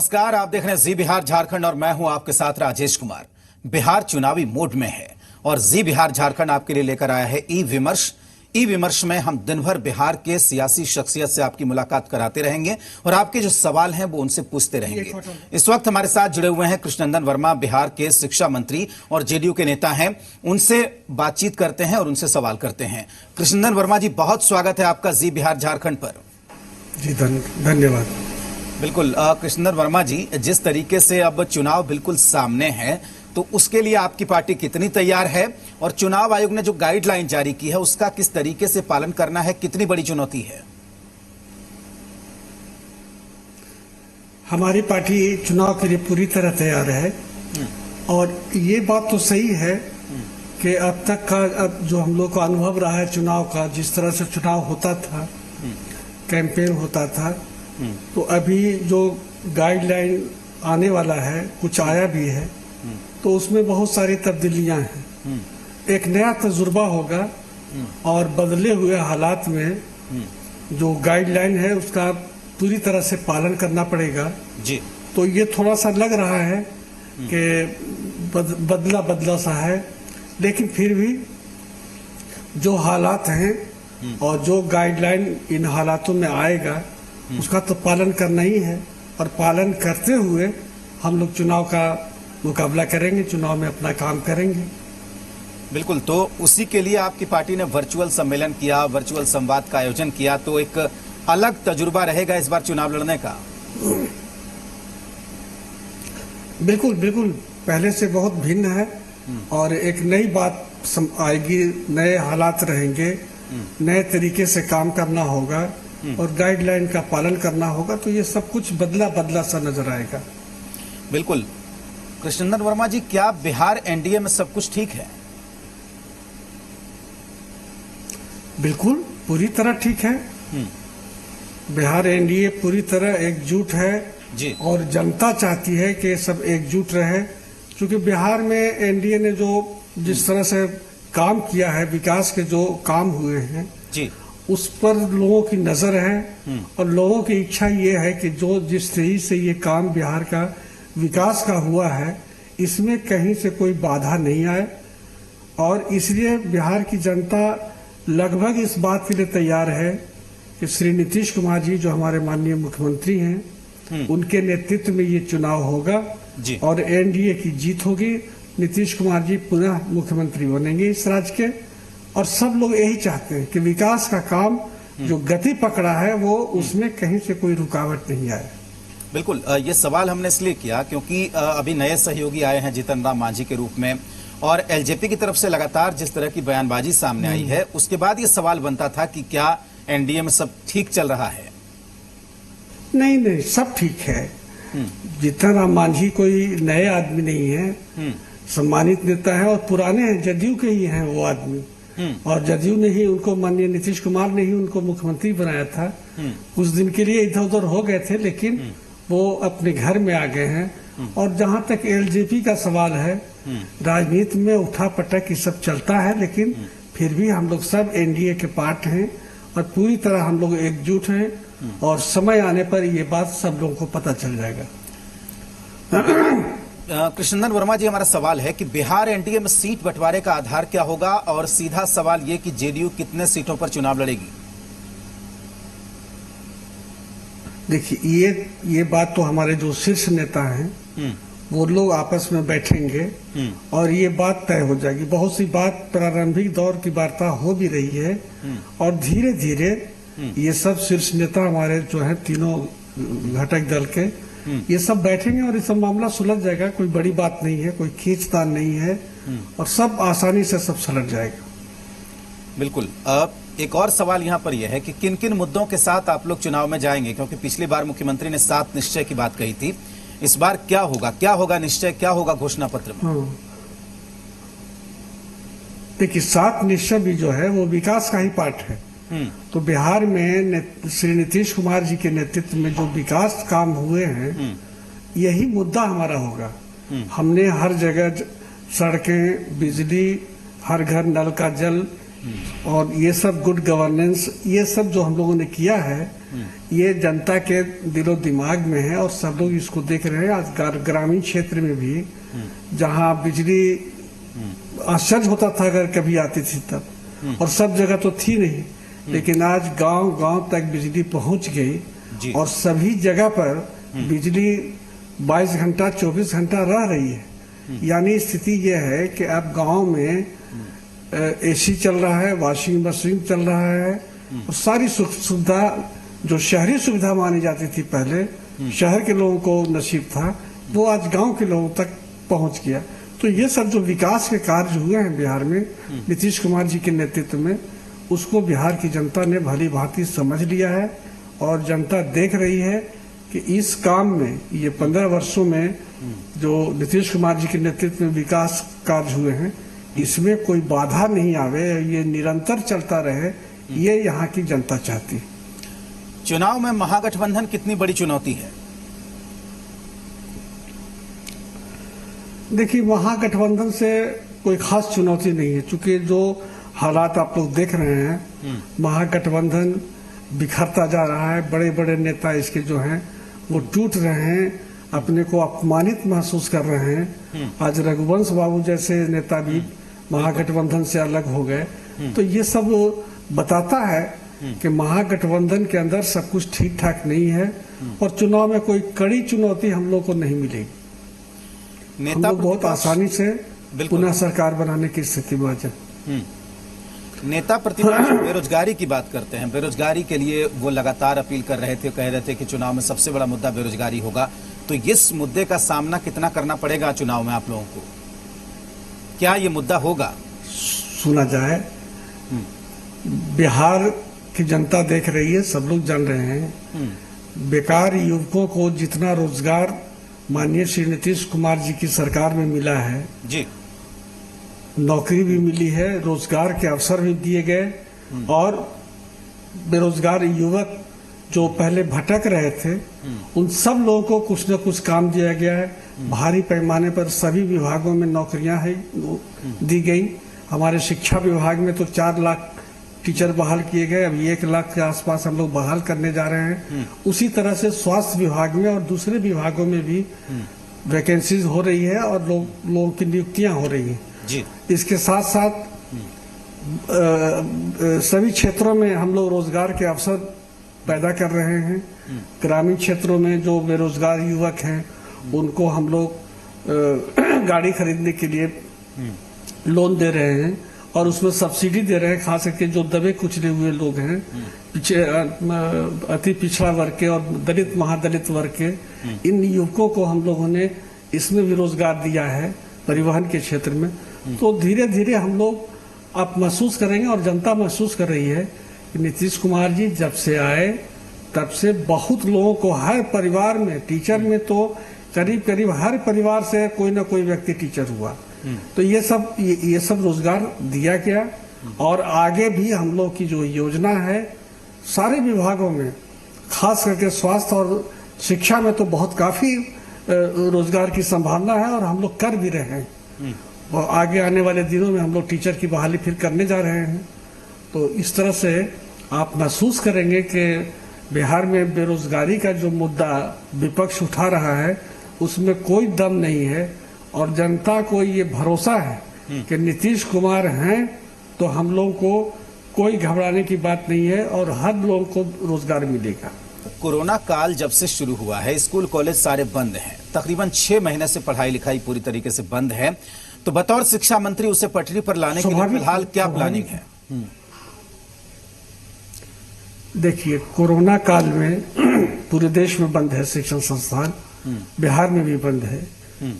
नमस्कार, आप देख रहे हैं जी बिहार झारखंड और मैं हूं आपके साथ राजेश कुमार। बिहार चुनावी मोड में है और जी बिहार झारखंड आपके लिए लेकर आया है ई विमर्श। ई विमर्श में हम दिन भर बिहार के सियासी शख्सियत से आपकी मुलाकात कराते रहेंगे और आपके जो सवाल हैं वो उनसे पूछते रहेंगे। इस वक्त हमारे साथ जुड़े हुए हैं कृष्णनंदन वर्मा, बिहार के शिक्षा मंत्री और जेडीयू के नेता हैं। उनसे बातचीत करते हैं और उनसे सवाल करते हैं। कृष्णनंदन वर्मा जी, बहुत स्वागत है आपका जी बिहार झारखंड पर। जी धन्यवाद। बिल्कुल कृष्णनंदन वर्मा जी, जिस तरीके से अब चुनाव बिल्कुल सामने है तो उसके लिए आपकी पार्टी कितनी तैयार है और चुनाव आयोग ने जो गाइडलाइन जारी की है उसका किस तरीके से पालन करना है, कितनी बड़ी चुनौती है? हमारी पार्टी चुनाव के लिए पूरी तरह तैयार है और ये बात तो सही है कि अब तक का जो हम लोग का अनुभव रहा है चुनाव का, जिस तरह से चुनाव होता था, कैंपेन होता था, तो अभी जो गाइडलाइन आने वाला है, कुछ आया भी है, तो उसमें बहुत सारी तब्दीलियां हैं। एक नया तजुर्बा होगा और बदले हुए हालात में जो गाइडलाइन है उसका पूरी तरह से पालन करना पड़ेगा जी। तो ये थोड़ा सा लग रहा है कि बदला सा है, लेकिन फिर भी जो हालात हैं और जो गाइडलाइन इन हालातों में आएगा उसका तो पालन करना ही है और पालन करते हुए हम लोग चुनाव का मुकाबला करेंगे, चुनाव में अपना काम करेंगे। बिल्कुल, तो उसी के लिए आपकी पार्टी ने वर्चुअल सम्मेलन किया, वर्चुअल संवाद का आयोजन किया, तो एक अलग तजुर्बा रहेगा इस बार चुनाव लड़ने का। बिल्कुल बिल्कुल, पहले से बहुत भिन्न है और एक नई बात आएगी, नए हालात रहेंगे, नए तरीके से काम करना होगा और गाइडलाइन का पालन करना होगा, तो ये सब कुछ बदला सा नजर आएगा। बिल्कुल कृष्णनंदन वर्मा जी, क्या बिहार एनडीए में सब कुछ ठीक है? बिल्कुल, पूरी तरह ठीक है। बिहार एनडीए पूरी तरह एकजुट है जी। और जनता चाहती है कि सब एकजुट रहे, क्योंकि बिहार में एनडीए ने जो जिस तरह से काम किया है, विकास के जो काम हुए हैं जी, उस पर लोगों की नजर है और लोगों की इच्छा ये है कि जो जिस तरीके से ये काम बिहार का विकास का हुआ है इसमें कहीं से कोई बाधा नहीं आए और इसलिए बिहार की जनता लगभग इस बात के लिए तैयार है कि श्री नीतीश कुमार जी जो हमारे माननीय मुख्यमंत्री हैं उनके नेतृत्व में ये चुनाव होगा जी। और एनडीए की जीत होगी। नीतीश कुमार जी पुनः मुख्यमंत्री बनेंगे इस राज्य के और सब लोग यही चाहते हैं कि विकास का काम जो गति पकड़ा है वो उसमें कहीं से कोई रुकावट नहीं आए। बिल्कुल, ये सवाल हमने इसलिए किया क्योंकि अभी नए सहयोगी आए हैं जीतन राम मांझी के रूप में और एलजेपी की तरफ से लगातार जिस तरह की बयानबाजी सामने आई है उसके बाद ये सवाल बनता था कि क्या एनडीए में सब ठीक चल रहा है? नहीं, सब ठीक है। जीतन राम मांझी कोई नए आदमी नहीं है, सम्मानित नेता है और पुराने हैं, जदयू के ही हैं वो आदमी और जदयू ने ही उनको, माननीय नीतीश कुमार ने ही उनको मुख्यमंत्री बनाया था। कुछ दिन के लिए इधर उधर हो गए थे लेकिन वो अपने घर में आ गए हैं। और जहां तक एलजेपी का सवाल है, राजनीति में उठा पटक ये सब चलता है लेकिन फिर भी हम लोग सब एनडीए के पार्ट हैं और पूरी तरह हम लोग एकजुट हैं और समय आने पर ये बात सब लोगों को पता चल जाएगा। कृष्णनंदन वर्मा जी, हमारा सवाल है कि बिहार एनडीए में सीट बंटवारे का आधार क्या होगा और सीधा सवाल ये कि जेडीयू कितने सीटों पर चुनाव लड़ेगी? देखिए, ये बात तो हमारे जो शीर्ष नेता हैं वो लोग आपस में बैठेंगे और ये बात तय हो जाएगी। बहुत सी बात प्रारंभिक दौर की वार्ता हो भी रही है और धीरे धीरे ये सब शीर्ष नेता हमारे जो हैं तीनों घटक दल के, ये सब बैठेंगे और ये सब मामला सुलझ जाएगा। कोई बड़ी बात नहीं है, कोई खींचतान नहीं है और सब आसानी से सब सुलझ जाएगा। बिल्कुल, अब एक और सवाल यहाँ पर यह है कि किन किन मुद्दों के साथ आप लोग चुनाव में जाएंगे, क्योंकि पिछली बार मुख्यमंत्री ने 7 निश्चय की बात कही थी। इस बार क्या होगा निश्चय, क्या होगा घोषणा पत्र में? देखिए, 7 निश्चय भी जो है वो विकास का ही पार्ट है। तो बिहार में श्री नीतीश कुमार जी के नेतृत्व में जो विकास काम हुए हैं यही मुद्दा हमारा होगा। हमने हर जगह सड़कें, बिजली, हर घर नल का जल, और ये सब गुड गवर्नेंस, ये सब जो हम लोगों ने किया है, ये जनता के दिलो दिमाग में है और सब लोग इसको देख रहे हैं। आज ग्रामीण क्षेत्र में भी जहां बिजली आश्चर्य होता था अगर कभी आती थी तब, और सब जगह तो थी नहीं, लेकिन आज गांव गांव तक बिजली पहुंच गई और सभी जगह पर बिजली 22 घंटा 24 घंटा रह रही है। यानी स्थिति यह है कि अब गांव में एसी चल रहा है, वॉशिंग मशीन चल रहा है, और सारी सुविधा जो शहरी सुविधा मानी जाती थी पहले, शहर के लोगों को नसीब था, वो आज गांव के लोगों तक पहुंच गया। तो ये सब जो विकास के कार्य हुए हैं बिहार में नीतीश कुमार जी के नेतृत्व में, उसको बिहार की जनता ने भली भांति समझ लिया है और जनता देख रही है कि इस काम में, ये 15 वर्षों में जो नीतीश कुमार जी के नेतृत्व में विकास कार्य हुए हैं, इसमें कोई बाधा नहीं आवे, ये निरंतर चलता रहे, ये यहाँ की जनता चाहती है। चुनाव में महागठबंधन कितनी बड़ी चुनौती है? देखिए, महागठबंधन से कोई खास चुनौती नहीं है, क्योंकि जो हालात आप लोग देख रहे हैं, महागठबंधन बिखरता जा रहा है। बड़े बड़े नेता इसके जो हैं वो टूट रहे हैं, अपने को अपमानित महसूस कर रहे हैं। आज रघुवंश बाबू जैसे नेता भी महागठबंधन से अलग हो गए। तो ये सब बताता है कि महागठबंधन के अंदर सब कुछ ठीक ठाक नहीं है और चुनाव में कोई कड़ी चुनौती हम लोग को नहीं मिलेगी। हम लोग बहुत आसानी से पुनः सरकार बनाने की स्थिति में आ जाए। नेता प्रतिपक्ष बेरोजगारी की बात करते हैं। बेरोजगारी के लिए वो लगातार अपील कर रहे थे, कह रहे थे कि चुनाव में सबसे बड़ा मुद्दा बेरोजगारी होगा। तो इस मुद्दे का सामना कितना करना पड़ेगा चुनाव में आप लोगों को? क्या ये मुद्दा होगा? सुना जाए, बिहार की जनता देख रही है, सब लोग जान रहे हैं, बेकार युवकों को जितना रोजगार माननीय श्री नीतीश कुमार जी की सरकार में मिला है जी, नौकरी भी मिली है, रोजगार के अवसर भी दिए गए, और बेरोजगार युवक जो पहले भटक रहे थे उन सब लोगों को कुछ न कुछ काम दिया गया है। भारी पैमाने पर सभी विभागों में नौकरियां है दी गई। हमारे शिक्षा विभाग में तो 4 लाख टीचर बहाल किए गए, अभी 1 लाख के आसपास हम लोग बहाल करने जा रहे हैं। उसी तरह से स्वास्थ्य विभाग में और दूसरे विभागों में भी वैकेंसीज हो रही है और लोगों की नियुक्तियां हो रही हैं जी। इसके साथ साथ सभी क्षेत्रों में हम लोग रोजगार के अवसर पैदा कर रहे हैं। ग्रामीण क्षेत्रों में जो बेरोजगार युवक हैं उनको हम लोग गाड़ी खरीदने के लिए लोन दे रहे हैं और उसमें सब्सिडी दे रहे हैं, खास करके जो दबे कुचले हुए लोग हैं, अति पिछड़ा वर्ग के और दलित महादलित वर्ग के, इन युवकों को हम लोगों ने इसमें भी रोजगार दिया है परिवहन के क्षेत्र में। तो धीरे धीरे हम लोग आप महसूस करेंगे और जनता महसूस कर रही है कि नीतीश कुमार जी जब से आए तब से बहुत लोगों को, हर परिवार में, टीचर में तो करीब करीब हर परिवार से कोई ना कोई व्यक्ति टीचर हुआ। तो ये सब रोजगार दिया गया और आगे भी हम लोग की जो योजना है सारे विभागों में, खास करके स्वास्थ्य और शिक्षा में तो बहुत काफी रोजगार की संभावना है और हम लोग कर भी रहे हैं। और आगे आने वाले दिनों में हम लोग टीचर की बहाली फिर करने जा रहे हैं। तो इस तरह से आप महसूस करेंगे कि बिहार में बेरोजगारी का जो मुद्दा विपक्ष उठा रहा है उसमें कोई दम नहीं है और जनता को ये भरोसा है कि नीतीश कुमार हैं तो हम लोगों को कोई घबराने की बात नहीं है और हर लोगों को रोजगार मिलेगा। कोरोना काल जब से शुरू हुआ है, स्कूल कॉलेज सारे बंद हैं। तकरीबन 6 महीने से पढ़ाई लिखाई पूरी तरीके से बंद है। तो बतौर शिक्षा मंत्री उसे पटरी पर लाने के लिए फिलहाल क्या प्लानिंग है? देखिए, कोरोना काल में पूरे देश में बंद है शिक्षण संस्थान, बिहार में भी बंद है,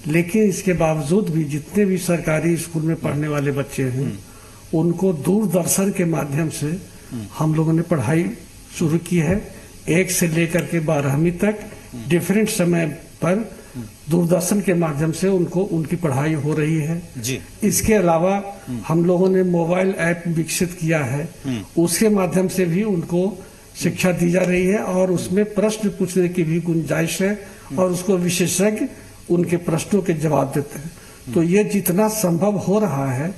लेकिन इसके बावजूद भी जितने भी सरकारी स्कूल में पढ़ने वाले बच्चे हैं उनको दूरदर्शन के माध्यम से हम लोगों ने पढ़ाई शुरू की है। 1 से लेकर के 12वीं तक डिफरेंट समय पर दूरदर्शन के माध्यम से उनको उनकी पढ़ाई हो रही है जी। इसके अलावा हम लोगों ने मोबाइल ऐप विकसित किया है, उसके माध्यम से भी उनको शिक्षा दी जा रही है और उसमें प्रश्न पूछने की भी गुंजाइश है और उसको विशेषज्ञ उनके प्रश्नों के जवाब देते हैं। तो ये जितना संभव हो रहा है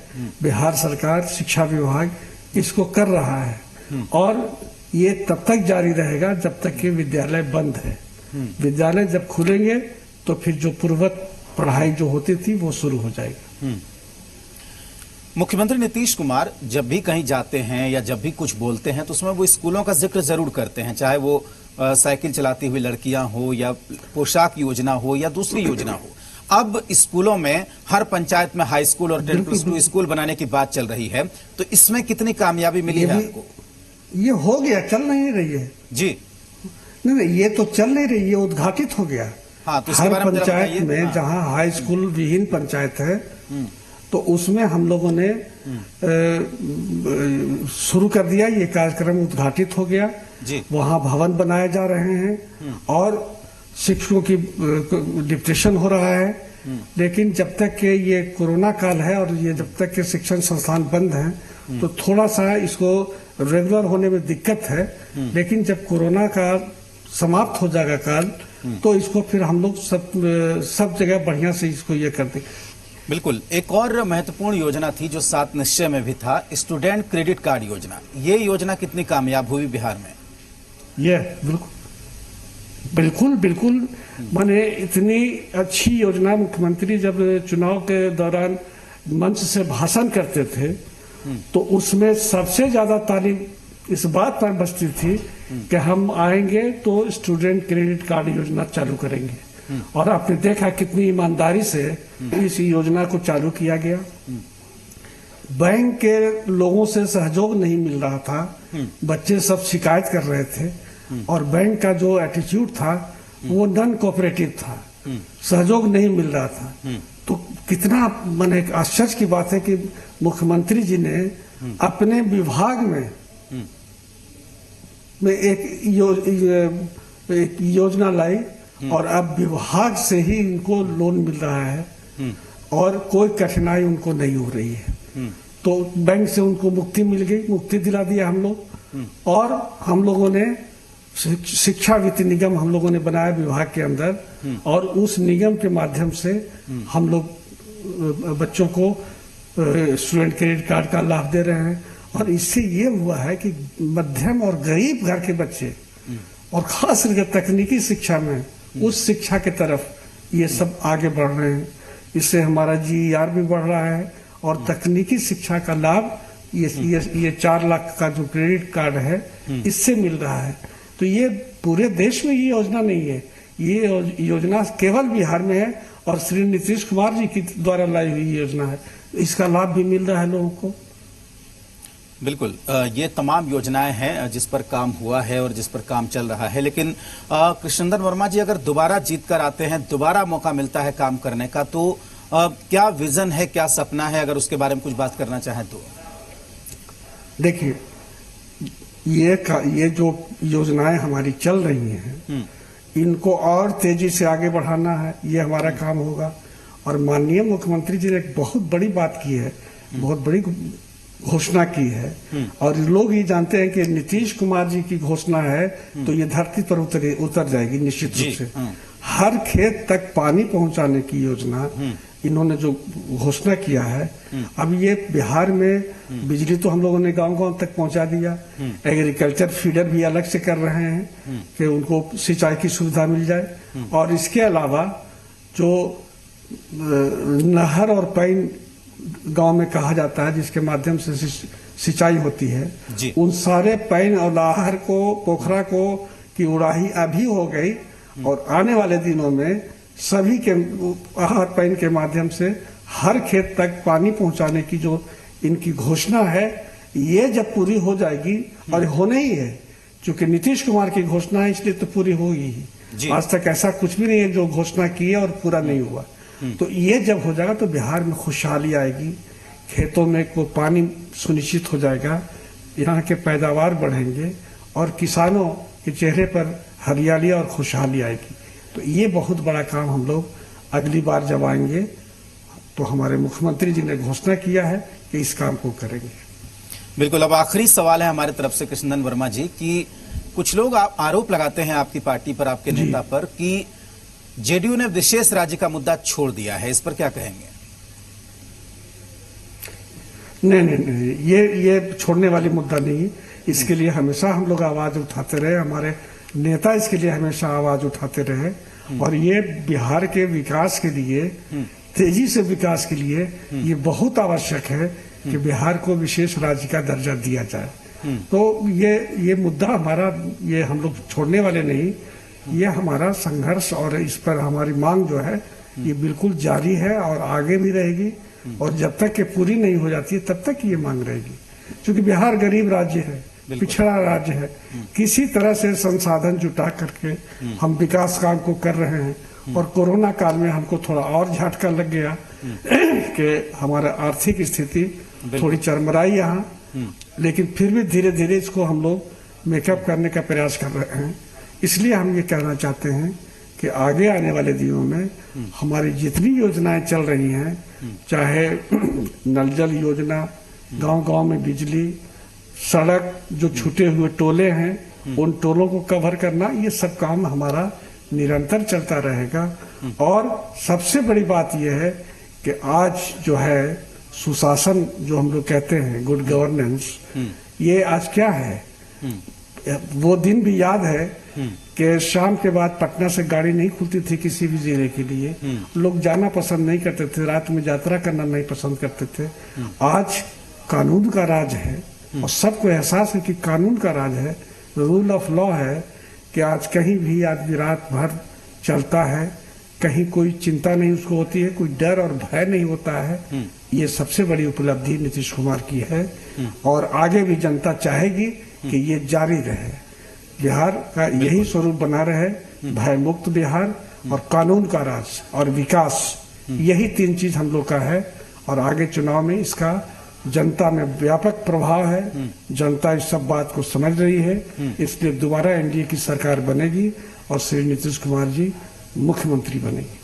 बिहार सरकार, शिक्षा विभाग इसको कर रहा है और ये तब तक जारी रहेगा जब तक कि विद्यालय बंद है। विद्यालय जब खुलेंगे तो फिर जो पूर्ववत पढ़ाई जो होती थी वो शुरू हो जाएगी। मुख्यमंत्री नीतीश कुमार जब भी कहीं जाते हैं या जब भी कुछ बोलते हैं तो उसमें वो स्कूलों का जिक्र जरूर करते हैं, चाहे वो साइकिल चलाती हुई लड़कियां हो या पोशाक योजना हो या दूसरी योजना हो। अब स्कूलों में हर पंचायत में हाई स्कूल और 10+2 स्कूल बनाने की बात चल रही है, तो इसमें कितनी कामयाबी मिली है आपको? ये हो गया, चल नहीं रही है जी। नहीं, ये तो चल नहीं रही, ये उद्घाटित हो गया। हाँ, तो हर पंचायत में हाँ। जहाँ हाई स्कूल विहीन पंचायत है तो उसमें हम लोगों ने शुरू कर दिया, ये कार्यक्रम उद्घाटित हो गया। वहाँ भवन बनाए जा रहे हैं और शिक्षकों की डिप्रेशन हो रहा है। लेकिन जब तक के ये कोरोना काल है और ये जब तक के शिक्षण संस्थान बंद हैं तो थोड़ा सा इसको रेगुलर होने में दिक्कत है। लेकिन जब कोरोना का समाप्त हो जाएगा काल तो इसको फिर हम लोग सब जगह बढ़िया से इसको ये कर देंगे। बिल्कुल। एक और महत्वपूर्ण योजना थी जो 7 निश्चय में भी था, स्टूडेंट क्रेडिट कार्ड योजना। ये योजना कितनी कामयाब हुई बिहार में? ये बिल्कुल माने इतनी अच्छी योजना मुख्यमंत्री जब चुनाव के दौरान मंच से भाषण करते थे तो उसमें सबसे ज्यादा तारीफ इस बात पर बचती थी कि हम आएंगे तो स्टूडेंट क्रेडिट कार्ड योजना चालू करेंगे। और आपने देखा कितनी ईमानदारी से इस योजना को चालू किया गया। बैंक के लोगों से सहयोग नहीं मिल रहा था, बच्चे सब शिकायत कर रहे थे और बैंक का जो एटीट्यूड था वो नॉन कोऑपरेटिव था, सहयोग नहीं मिल रहा था। तो कितना माने आश्चर्य की बात है कि मुख्यमंत्री जी ने अपने विभाग में एक योजना लाई और अब विभाग से ही इनको लोन मिल रहा है और कोई कठिनाई उनको नहीं हो रही है। तो बैंक से उनको मुक्ति मिल गई, मुक्ति दिला दिया हम लोग। और हम लोगों ने शिक्षा वित्त निगम हम लोगों ने बनाया विभाग के अंदर और उस निगम के माध्यम से हम लोग बच्चों को स्टूडेंट क्रेडिट कार्ड का लाभ दे रहे हैं। और इससे ये हुआ है कि मध्यम और गरीब घर के बच्चे और खास करके तकनीकी शिक्षा में उस शिक्षा के तरफ ये सब आगे बढ़ रहे हैं। इससे हमारा GER भी बढ़ रहा है और तकनीकी शिक्षा का लाभ ये 4 लाख का जो क्रेडिट कार्ड है इससे मिल रहा है। तो ये पूरे देश में ये योजना नहीं है, ये योजना केवल बिहार में है और श्री नीतीश कुमार जी के द्वारा लाई हुई योजना है। इसका लाभ भी मिल रहा है लोगों को। बिल्कुल, ये तमाम योजनाएं हैं जिस पर काम हुआ है और जिस पर काम चल रहा है। लेकिन कृष्णनंदन वर्मा जी, अगर दोबारा जीत कर आते हैं, दोबारा मौका मिलता है काम करने का, तो क्या विजन है, क्या सपना है, अगर उसके बारे में कुछ बात करना चाहें तो? देखिए, ये जो योजनाएं हमारी चल रही हैं इनको और तेजी से आगे बढ़ाना है, ये हमारा काम होगा। और माननीय मुख्यमंत्री जी ने एक बहुत बड़ी बात की है, बहुत बड़ी घोषणा की है और लोग ये जानते हैं कि नीतीश कुमार जी की घोषणा है तो ये धरती पर उतर जाएगी निश्चित रूप से। हर खेत तक पानी पहुंचाने की योजना इन्होंने जो घोषणा किया है। अब ये बिहार में बिजली तो हम लोगों ने गांव-गांव तक पहुंचा दिया, एग्रीकल्चर फीडर भी अलग से कर रहे हैं कि उनको सिंचाई की सुविधा मिल जाए। और इसके अलावा जो नहर और पैन गांव में कहा जाता है जिसके माध्यम से सिंचाई होती है, उन सारे पैन और नहर को, पोखरा को की उड़ाही अभी हो गई और आने वाले दिनों में सभी के नहर पैन के माध्यम से हर खेत तक पानी पहुंचाने की जो इनकी घोषणा है, ये जब पूरी हो जाएगी, और होना ही है क्योंकि नीतीश कुमार की घोषणा है इसलिए तो पूरी होगी ही। आज तक ऐसा कुछ भी नहीं है जो घोषणा की है और पूरा नहीं हुआ। तो ये जब हो जाएगा तो बिहार में खुशहाली आएगी, खेतों में को पानी सुनिश्चित हो जाएगा, यहाँ के पैदावार बढ़ेंगे और किसानों के चेहरे पर हरियाली और खुशहाली आएगी। तो ये बहुत बड़ा काम हम लोग अगली बार जब आएंगे तो हमारे मुख्यमंत्री जी ने घोषणा किया है कि इस काम को करेंगे। बिल्कुल। अब आखिरी सवाल है हमारी तरफ से कृष्णनंदन वर्मा जी कि कुछ लोग आरोप लगाते हैं आपकी पार्टी पर, आपके नेता पर, कि जेडीयू ने विशेष राज्य का मुद्दा छोड़ दिया है, इस पर क्या कहेंगे? नहीं, ये छोड़ने वाली मुद्दा नहीं। इसके लिए हमेशा हम लोग आवाज उठाते रहे, हमारे नेता इसके लिए हमेशा आवाज उठाते रहे। और ये बिहार के विकास के लिए, तेजी से विकास के लिए ये बहुत आवश्यक है कि बिहार को विशेष राज्य का दर्जा दिया जाए। तो ये मुद्दा हमारा, ये हम लोग छोड़ने वाले नहीं, ये हमारा संघर्ष और इस पर हमारी मांग जो है ये बिल्कुल जारी है और आगे भी रहेगी। और जब तक ये पूरी नहीं हो जाती है तब तक ये मांग रहेगी, क्योंकि बिहार गरीब राज्य है, पिछड़ा राज्य है। किसी तरह से संसाधन जुटा करके हम विकास काम को कर रहे हैं। और कोरोना काल में हमको थोड़ा और झटका लग गया कि हमारा आर्थिक स्थिति थोड़ी चरमराई यहाँ, लेकिन फिर भी धीरे धीरे इसको हम लोग मेकअप करने का प्रयास कर रहे हैं। इसलिए हम ये कहना चाहते हैं कि आगे आने वाले दिनों में हमारी जितनी योजनाएं चल रही हैं, चाहे नल जल योजना, गांव-गांव में बिजली, सड़क, जो छूटे हुए टोले हैं उन टोलों को कवर करना, ये सब काम हमारा निरंतर चलता रहेगा। और सबसे बड़ी बात यह है कि आज जो है सुशासन, जो हम लोग कहते हैं गुड गवर्नेंस, ये आज क्या है? वो दिन भी याद है कि शाम के बाद पटना से गाड़ी नहीं खुलती थी किसी भी जिले के लिए। लोग जाना पसंद नहीं करते थे, रात में यात्रा करना नहीं पसंद करते थे। आज कानून का राज है और सबको एहसास है कि कानून का राज है, रूल ऑफ लॉ है, कि आज कहीं भी आदमी रात भर चलता है, कहीं कोई चिंता नहीं उसको होती है, कोई डर और भय नहीं होता है। ये सबसे बड़ी उपलब्धि नीतीश कुमार की है और आगे भी जनता चाहेगी कि ये जारी रहे। बिहार का यही स्वरूप बना रहे, भय मुक्त बिहार और कानून का राज और विकास, यही तीन चीज हम लोग का है। और आगे चुनाव में इसका जनता में व्यापक प्रभाव है। जनता इस सब बात को समझ रही है, इसलिए दोबारा एनडीए की सरकार बनेगी और श्री नीतीश कुमार जी मुख्यमंत्री बनेंगे।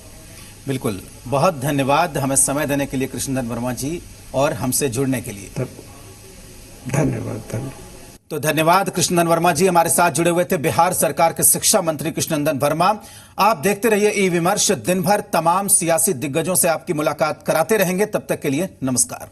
बिल्कुल, बहुत धन्यवाद हमें समय देने के लिए कृष्णनंदन वर्मा जी और हमसे जुड़ने के लिए। धन्यवाद। तो धन्यवाद कृष्णनंदन वर्मा जी, हमारे साथ जुड़े हुए थे बिहार सरकार के शिक्षा मंत्री कृष्णनंदन वर्मा। आप देखते रहिए ई विमर्श, दिन भर तमाम सियासी दिग्गजों से आपकी मुलाकात कराते रहेंगे। तब तक के लिए नमस्कार।